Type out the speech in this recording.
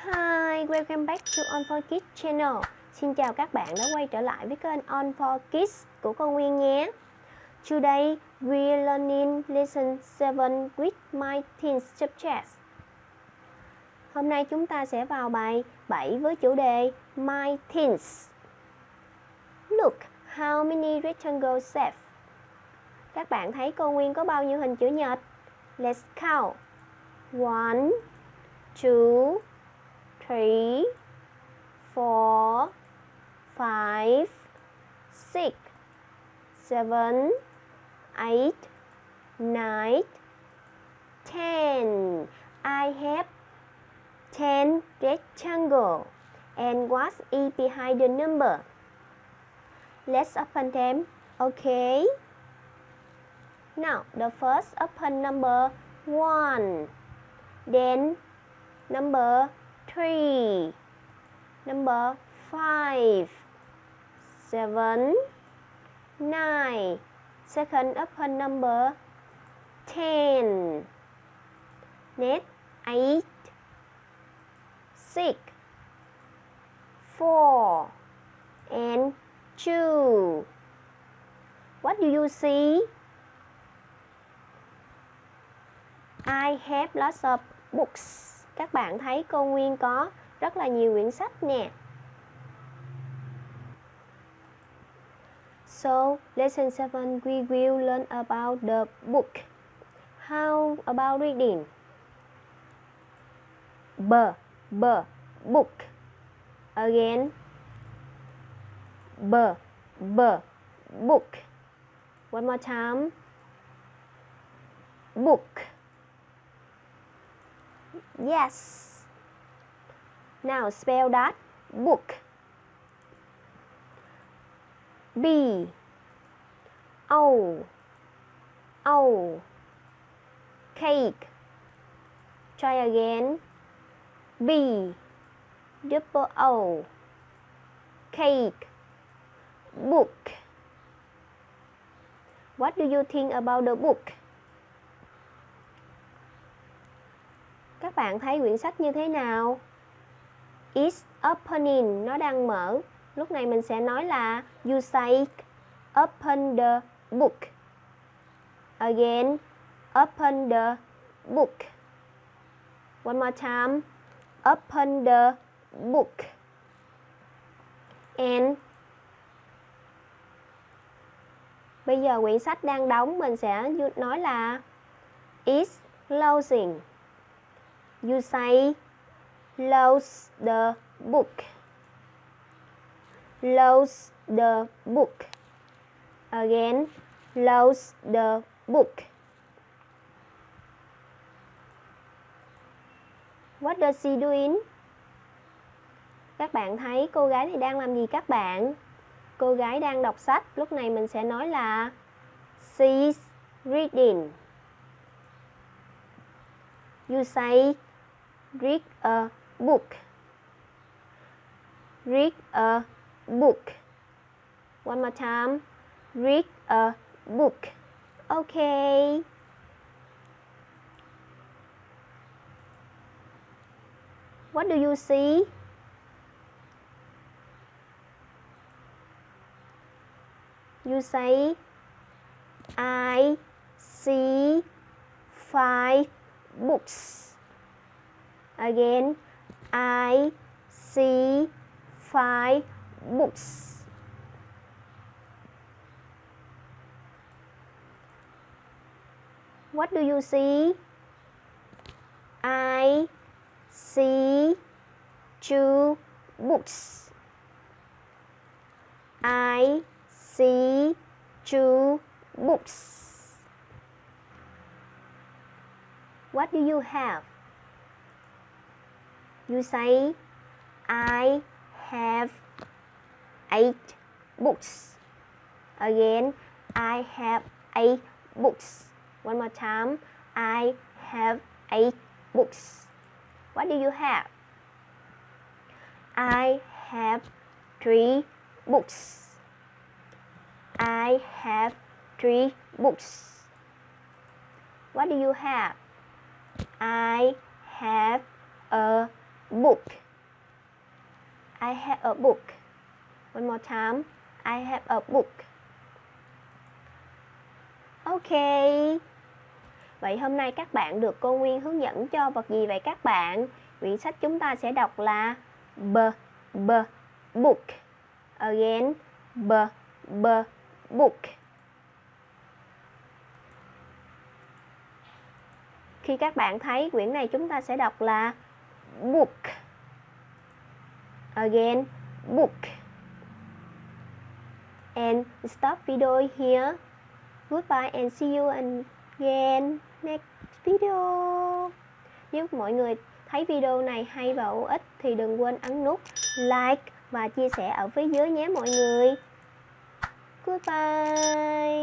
Hi, welcome back to On4Kids channel. Xin chào các bạn đã quay trở lại với kênh On4Kids của con Nguyên nhé. Today we're learning lesson 7 with my teens subjects. Hôm nay chúng ta sẽ vào bài 7 với chủ đề My Teens. Look, how many rectangle shapes? Các bạn thấy cô Nguyên có bao nhiêu hình chữ nhật? Let's count. 1, 2, 3, 4, 5, 6, 7, 8, 9, 10. I have 10 rectangles. And what's E behind the number? Let's open them. Okay. Now, the first open number 1. Then number 3, number 5, 7, 9. Second open number 10. Next 8, 6, 4, and 2. What do you see? I have lots of books. Các bạn thấy cô Nguyên có rất là nhiều quyển sách nè. So, lesson 7 we will learn about the book. How about reading? Book. Again. Book. One more time. Book. Yes. Now spell that. Book. B O Cake. Try again. B double O Cake. Book. What do you think about the book? Các bạn thấy quyển sách như thế nào? It's opening. Nó đang mở. Lúc này mình sẽ nói là you say open the book. Again, open the book. One more time. Open the book. And bây giờ quyển sách đang đóng, mình sẽ nói là it's closing. You say close the book. Close the book. Again, close the book. What does she doing? Các bạn thấy cô gái này đang làm gì các bạn? Cô gái đang đọc sách. Lúc này mình sẽ nói là she's reading. You say read a book. Read a book. One more time. Read a book. Okay. What do you see? You say I see 5 books. Again, I see 5 books. What do you see? I see 2 books. I see 2 books. What do you have? You say I have 8 books. Again, I have 8 books. One more time. I have 8 books. What do you have? I have 3 books. I have 3 books. What do you have? I have a book. I have a book. One more time. I have a book. Ok. Vậy hôm nay các bạn được cô Nguyên hướng dẫn cho vật gì vậy các bạn? Quyển sách chúng ta sẽ đọc là book. Again, book. Khi các bạn thấy quyển này chúng ta sẽ đọc là book. Again, book. And stop video here. Goodbye and see you again next video. Nếu mọi người thấy video này hay và hữu ích thì đừng quên ấn nút like và chia sẻ ở phía dưới nhé mọi người. Goodbye.